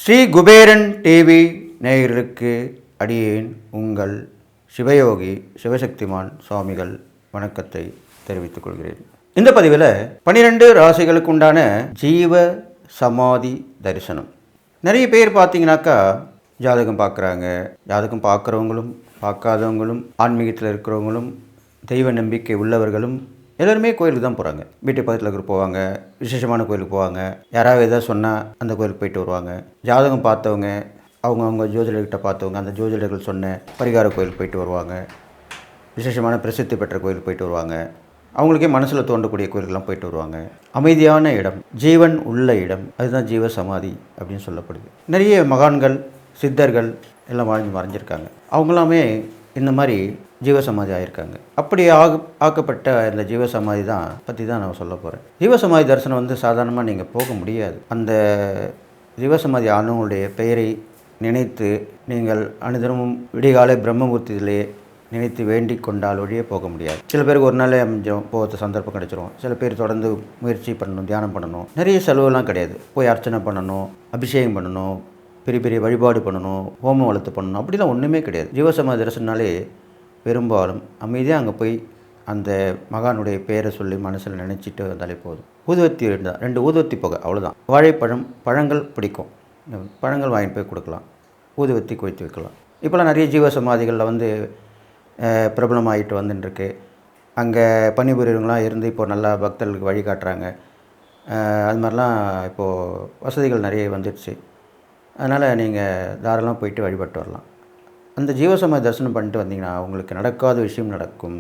Sri Kuberan TV நேயர்களுக்கு அடியேன் உங்கள் சிவயோகி சிவசக்திமான் சுவாமிகள் வணக்கத்தை தெரிவித்துக் கொள்கிறேன். இந்த பதிவில் 12 ராசிகளுக்கு உண்டான ஜீவ சமாதி தரிசனம். நிறைய பேர் பார்த்தீங்கன்னாக்கா ஜாதகம் பார்க்குறாங்க. ஜாதகம் பார்க்குறவங்களும் பார்க்காதவங்களும் ஆன்மீகத்தில் இருக்கிறவங்களும் தெய்வ நம்பிக்கை உள்ளவர்களும் எல்லோருமே கோயிலுக்கு தான் போகிறாங்க. வீட்டு பக்கத்தில் இருக்கிற போவாங்க, விசேஷமான கோயிலுக்கு போவாங்க, யாராவது எதாவது சொன்னால் அந்த கோயிலுக்கு போயிட்டு வருவாங்க. ஜாதகம் பார்த்தவங்க அவங்க ஜோதிடர்கிட்ட பார்த்தவங்க அந்த ஜோதிடர்கள் சொன்ன பரிகார கோயிலுக்கு போயிட்டு வருவாங்க. விசேஷமான பிரசித்தி பெற்ற கோயிலுக்கு போயிட்டு வருவாங்க. அவங்களுக்கே மனசில் தோன்றக்கூடிய கோயிலுக்கெல்லாம் போயிட்டு வருவாங்க. அமைதியான இடம், ஜீவன் உள்ள இடம், அதுதான் ஜீவ சமாதி அப்படின்னு சொல்லப்படுது. நிறைய மகான்கள் சித்தர்கள் எல்லாம் மறைஞ்சிருக்காங்க. அவங்களாமே இந்த மாதிரி ஜீவசமாதி ஆகியிருக்காங்க. அப்படி ஆக்கப்பட்ட இந்த ஜீவசமாதி பற்றி தான் நான் சொல்ல போகிறேன். ஜீவசமாதி தரிசனம் சாதாரணமாக நீங்கள் போக முடியாது. அந்த ஜீவசமாதி ஆனவங்களுடைய பெயரை நினைத்து நீங்கள் அனுதினமும் விடிகாலை பிரம்மமூர்த்தியிலே நினைத்து வேண்டி கொண்டால் ஒழியே போக முடியாது. சில பேருக்கு ஒரு நாளே போகிற சந்தர்ப்பம் கிடைச்சிரும். சில பேர் தொடர்ந்து முயற்சி பண்ணணும், தியானம் பண்ணணும். நிறைய செலவுலாம் கிடையாது. போய் அர்ச்சனை பண்ணணும், அபிஷேகம் பண்ணணும், பெரிய பெரிய வழிபாடு பண்ணணும், ஹோமம் வளர்த்து பண்ணணும், அப்படிலாம் ஒன்றுமே கிடையாது. ஜீவசமாதி தரிசனம்னாலே பெரும்பாலும் அமைதியாக அங்கே போய் அந்த மகானுடைய பேரை சொல்லி மனசில் நினச்சிட்டு வந்தாலே போதும். ஊதுவத்தி 2 ஊதுவத்தி போக அவ்வளோதான். வாழைப்பழம் பழங்கள் பிடிக்கும், பழங்கள் வாங்கிட்டு போய் கொடுக்கலாம், ஊதுவத்தி கொளுத்தி வைக்கலாம். இப்போலாம் நிறைய ஜீவசமாதிகளில் பிரபலமாகிட்டு வந்துட்டுருக்கு. அங்கே பணிபுரியவங்களாம் இருந்து இப்போது நல்லா பக்தர்களுக்கு வழிகாட்டுறாங்க. அது மாதிரிலாம் இப்போது வசதிகள் நிறைய வந்துடுச்சு. அதனால் நீங்கள் தாராளமாக போயிட்டு வழிபட்டு வரலாம். அந்த ஜீவசமாதி தரிசனம் பண்ணிட்டு வந்தீங்கன்னா உங்களுக்கு நடக்காத விஷயம் நடக்கும்.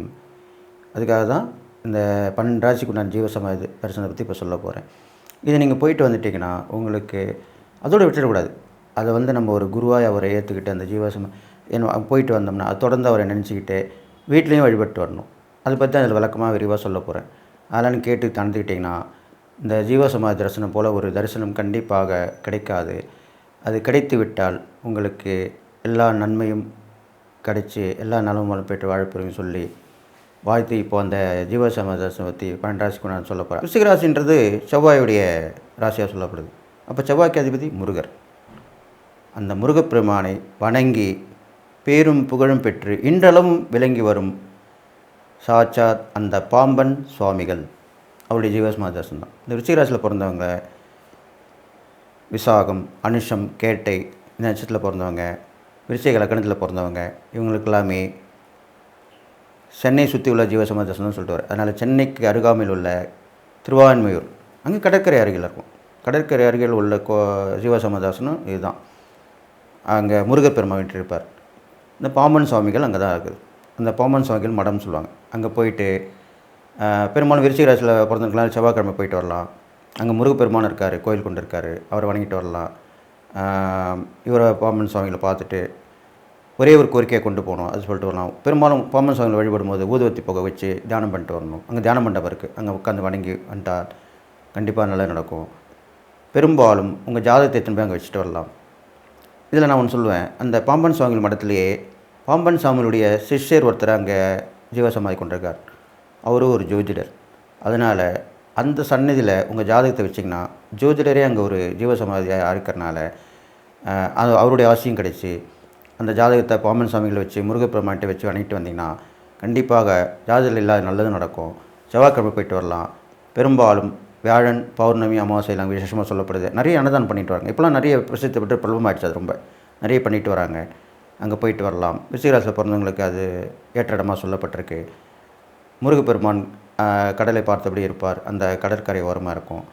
அதுக்காக தான் இந்த 12 ராசிக்கு நான் ஜீவசமாதி தரிசனத்தை பற்றி இப்போ சொல்ல போகிறேன். இதை நீங்கள் போயிட்டு வந்துட்டிங்கன்னா உங்களுக்கு அதோடு விட்டுடக்கூடாது. அதை நம்ம ஒரு குருவாய் அவரை ஏற்றுக்கிட்டு அந்த போயிட்டு வந்தோம்னா அது தொடர்ந்து அவரை நினச்சிக்கிட்டு வீட்லேயும் வழிபட்டு வரணும். அதை பற்றி அதில் விளக்கமாக விரிவாக சொல்ல போகிறேன். அதெல்லாம் கேட்டு தந்துக்கிட்டிங்கன்னா இந்த ஜீவசமாதி தரிசனம் போல் ஒரு தரிசனம் கண்டிப்பாக கிடைக்காது. அது கிடைத்து விட்டால் உங்களுக்கு எல்லா நன்மையும் கிடைச்சி எல்லா நலமும் பெற்று வாழப்போறீங்கன்னு சொல்லி வாழ்த்து. இப்போ அந்த ஜீவசமாதி தரிசனம் பற்றி 12 ராசிக்கு நான் சொல்ல போகிறேன். விருச்சிக ராசின்றது செவ்வாயுடைய ராசியாக சொல்லப்படுது. அப்போ செவ்வாய்க்கு அதிபதி முருகர். அந்த முருகப்பெருமானை வணங்கி பேரும் புகழும் பெற்று இன்றளவும் விளங்கி வரும் சாட்சாத் அந்த பாம்பன் சுவாமிகள் அவருடைய ஜீவசமாதி தரிசனம் தான். இந்த விருச்சிக ராசியில் பிறந்தவங்க விசாகம், அனுஷம், கேட்டை இந்த நட்சத்திரத்தில் பிறந்தவங்க, விருச்சிக லக்னத்தில் பிறந்தவங்க இவங்களுக்கெல்லாமே சென்னை சுற்றி உள்ள ஜீவசமாதி தரிசனம்னு சொல்லிட்டு வர. அதனால் சென்னைக்கு அருகாமையில் உள்ள திருவான்மையூர் அங்கே கடற்கரை அருகில் இருக்கும். கடற்கரை அருகில் உள்ள ஜீவசமாதி தரிசனம் இதுதான். அங்கே முருகப்பெருமான் இருப்பார். இந்த பாம்பன் சுவாமிகள் அங்கே தான் இருக்குது. அந்த பாம்பன் சுவாமிகள் மடம்னு சொல்லுவாங்க. அங்கே போயிட்டு பெரும்பாலும் விருச்சிக ராசியில் பிறந்தவங்களாம் செவ்வாய்க்கிழமை போயிட்டு வரலாம். அங்கே முருகப்பெருமான் இருக்கார், கோயில் கொண்டு இருக்கார், அவரை வணங்கிட்டு வரலாம். இவரை பாம்பன் சுவாமிகளை பார்த்துட்டு ஒரே ஒரு கோரிக்கையை கொண்டு போகணும் அது சொல்லிட்டு வரலாம். பெரும்பாலும் பாம்பன் சுவாமிகளை வழிபடும்போது ஊதுவத்தி புகை வச்சு தியானம் பண்ணிட்டு வரணும். அங்கே தியானம் மண்டபம் இருக்குது. அங்கே உட்காந்து வணங்கி வந்துட்டால் கண்டிப்பாக நல்லா நடக்கும். பெரும்பாலும் உங்கள் ஜாதகத்தை எத்தனை போய் அங்கே வச்சுட்டு வரலாம். இதில் நான் ஒன்று சொல்லுவேன். அந்த பாம்பன் சுவாமிகள் மடத்திலேயே பாம்பன் சுவாமிகளுடைய சிஷ்யர் ஒருத்தர் அங்கே ஜீவசமாதி கொண்டிருக்கார். அவரும் ஒரு ஜோதிடர். அதனால் அந்த சன்னதியில் உங்கள் ஜாதகத்தை வச்சிங்கன்னா ஜோதிடரே அங்கே ஒரு ஜீவசமாதியாக இருக்கிறனால அது அவருடைய ஆசையும் கிடைச்சி அந்த ஜாதகத்தை பாம்பன் சுவாமிகளை வச்சு முருகப்பெருமான்கிட்ட வச்சு வணங்கிட்டு வந்தீங்கன்னா கண்டிப்பாக ஜாதகத்தில் இல்லாத நல்லது நடக்கும். செவ்வாய்க்கிழமை போயிட்டு வரலாம். பெரும்பாலும் வியாழன், பௌர்ணமி, அமாவாசையில் அங்கே விசேஷமாக சொல்லப்படுது. நிறைய அன்னதானம் பண்ணிட்டு வராங்க. இப்போலாம் நிறைய பிரசித்தி பெற்று பிரபலமாகிடுச்சு. அது ரொம்ப நிறைய பண்ணிட்டு வராங்க. அங்கே போயிட்டு வரலாம். விருச்சிக ராசியில் பிறந்தவங்களுக்கு அது ஏற்ற இடமாக சொல்லப்பட்டிருக்கு. முருகப்பெருமான் கடலை பார்த்தபடி இருப்பார். அந்த கடற்கரை ஓரமாக இருக்கும்.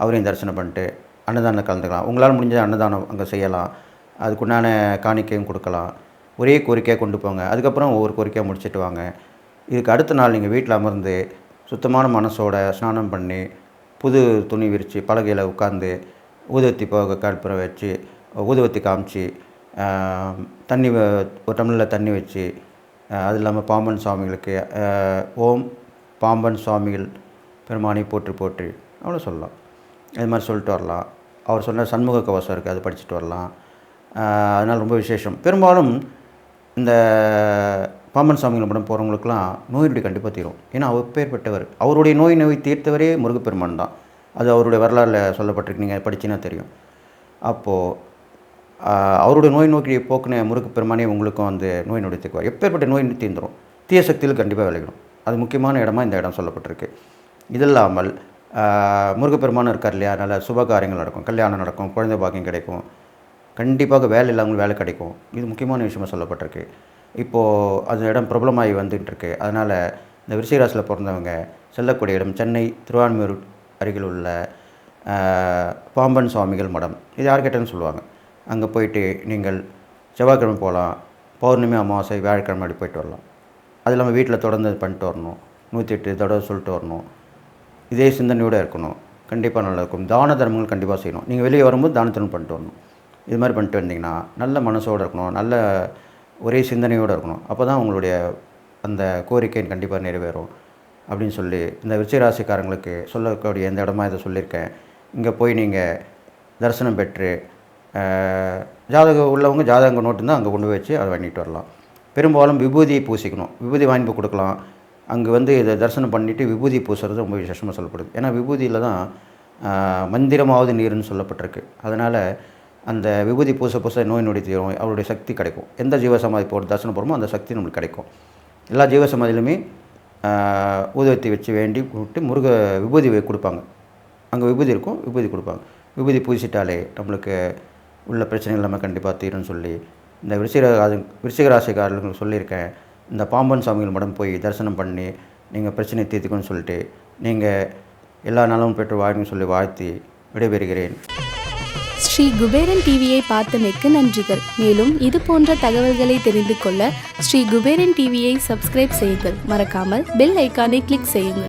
அவரையும் தரிசனம் பண்ணிட்டு அன்னதானம் கலந்துக்கலாம். உங்களால் முடிஞ்ச அன்னதானம் அங்கே செய்யலாம். அதுக்குண்டான காணிக்கையும் கொடுக்கலாம். ஒரே கோரிக்கையாக கொண்டு போங்க. அதுக்கப்புறம் ஒவ்வொரு கோரிக்கையாக முடிச்சுட்டு வாங்க. இதுக்கு அடுத்த நாள் நீங்கள் வீட்டில் அமர்ந்து சுத்தமான மனசோட ஸ்நானம் பண்ணி புது துணி விரித்து பலகையில் உட்காந்து ஊதுவத்தி போக கற்பூரம் வச்சு ஊதுவத்தி காமிச்சு தண்ணி ஒரு டம்ளரில் தண்ணி வச்சு அது இல்லாமல் பாம்பன் சுவாமிகளுக்கு ஓம் பாம்பன் சுவாமிகள் பெருமானை போற்றி போற்றி அவ்வளோ சொல்லலாம். இது மாதிரி சொல்லிட்டு வரலாம். அவர் சொன்ன சண்முக கவசம் இருக்குது, அது படிச்சுட்டு வரலாம். அதனால் ரொம்ப விசேஷம். பெரும்பாலும் இந்த பாம்பன் சாமிகள் மடம் போகிறவங்களுக்குலாம் நோய் நொடி கண்டிப்பாக தீரும். ஏன்னா அவர் பேர்பட்டவர், அவருடைய நோய் தீர்த்தவரே முருகப்பெருமான் தான். அது அவருடைய வரலாறில் சொல்லப்பட்டிருக்கு, நீங்கள் படிச்சின்னா தெரியும். அப்போது அவருடைய நோய் போக்குன முருகப்பெருமானே உங்களுக்கும் வந்து நோய் நொடி தீர்க்குவார். எப்பேற்பட்ட நோய் தீர்ந்துடும். தீய சக்தியில் கண்டிப்பாக விளைவிடும். அது முக்கியமான இடமா இந்த இடம் சொல்லப்பட்டிருக்கு. இது இல்லாமல் முருகப்பெருமானும் இருக்கார் இல்லையா, நல்ல சுப காரியங்கள் நடக்கும், கல்யாணம் நடக்கும், குழந்தை பாக்கியம் கிடைக்கும், கண்டிப்பாக வேலை இல்லாமல் வேலை கிடைக்கும். இது முக்கியமான விஷயமாக சொல்லப்பட்டிருக்கு. இப்போது அந்த இடம் பிரபலமாகி வந்துட்டுருக்கு. அதனால் இந்த விருச்சிக ராசியில் பிறந்தவங்க செல்லக்கூடிய இடம் சென்னை திருவான்மியூர் அருகில் உள்ள பாம்பன் சுவாமிகள் மடம். இது யார் கேட்டேன்னு சொல்லுவாங்க. அங்கே போயிட்டு நீங்கள் செவ்வாய்க்கிழமை போகலாம், பௌர்ணமி அமாவாசை வியாழக்கிழமை அப்படி போயிட்டு வரலாம். அது இல்லாமல் வீட்டில் தொடர்ந்து பண்ணிட்டு வரணும், 108 தடவை சொல்லிட்டு வரணும். இதே சிந்தனையோடு இருக்கணும், கண்டிப்பாக நல்லா இருக்கும். தான தர்மங்கள் கண்டிப்பாக செய்யணும். நீங்கள் வெளியே வரும்போது தான தர்மம் பண்ணிட்டு வரணும். இது மாதிரி பண்ணிட்டு வந்தீங்கன்னா நல்ல மனசோடு இருக்கணும், நல்ல ஒரே சிந்தனையோடு இருக்கணும். அப்போ தான் உங்களுடைய அந்த கோரிக்கை கண்டிப்பாக நிறைவேறும் அப்படின்னு சொல்லி இந்த விருச்சிக ராசிக்காரங்களுக்கு சொல்லக்கூடிய எந்த இடமா இதை சொல்லியிருக்கேன். இங்கே போய் நீங்கள் தரிசனம் பெற்று ஜாதகம் உள்ளவங்க ஜாதகம் நோட்டு தான் அங்கே கொண்டு போய் வச்சு அதை வாங்கிட்டு வரலாம். பெரும்பாலும் விபூதியை பூசிக்கணும், விபூதி வாங்கி போய் கொடுக்கலாம். அங்கே வந்து இதை தரிசனம் பண்ணிவிட்டு விபூதி பூசுறது ரொம்ப விசேஷமாக சொல்லப்படுது. ஏன்னா விபூதியில் தான் மந்திரமாவது நீர்னு சொல்லப்பட்டிருக்கு. அதனால் அந்த விபூதி பூச நோய் நொடி தீரும், அவருடைய சக்தி கிடைக்கும். எந்த ஜீவசமாதி போகிற தரிசனம் போகிறோமோ அந்த சக்தி நம்மளுக்கு கிடைக்கும். எல்லா ஜீவசமாதியிலுமே ஊதுவத்தி வச்சு வேண்டி கூப்பிட்டு விபூதி கொடுப்பாங்க. அங்கே விபூதி இருக்கும், விபூதி கொடுப்பாங்க. விபூதி பூசிட்டாலே நம்மளுக்கு உள்ள பிரச்சனைகள் எல்லாமே கண்டிப்பாக தீரும்னு சொல்லி இந்த விருச்சிக ராசிக்காரர்களுக்கு சொல்லியிருக்கேன். இந்த பாம்பன் சாமிகள் மடம் போய் தரிசனம் பண்ணி நீங்கள் பிரச்சனையை தீர்த்துக்கணும்னு சொல்லிட்டு நீங்கள் எல்லா நலமும் பெற்று வாழ்ன்னு சொல்லி வாழ்த்தி விடைபெறுகிறேன். ஸ்ரீ குபேரன் டிவியை பார்த்தமைக்கு நன்றிகள். மேலும் இது போன்ற தகவல்களை தெரிந்து கொள்ள ஸ்ரீ குபேரன் டிவியை சப்ஸ்கிரைப் செய்யுங்கள். மறக்காமல் பெல் ஐக்கானை கிளிக் செய்யுங்கள்.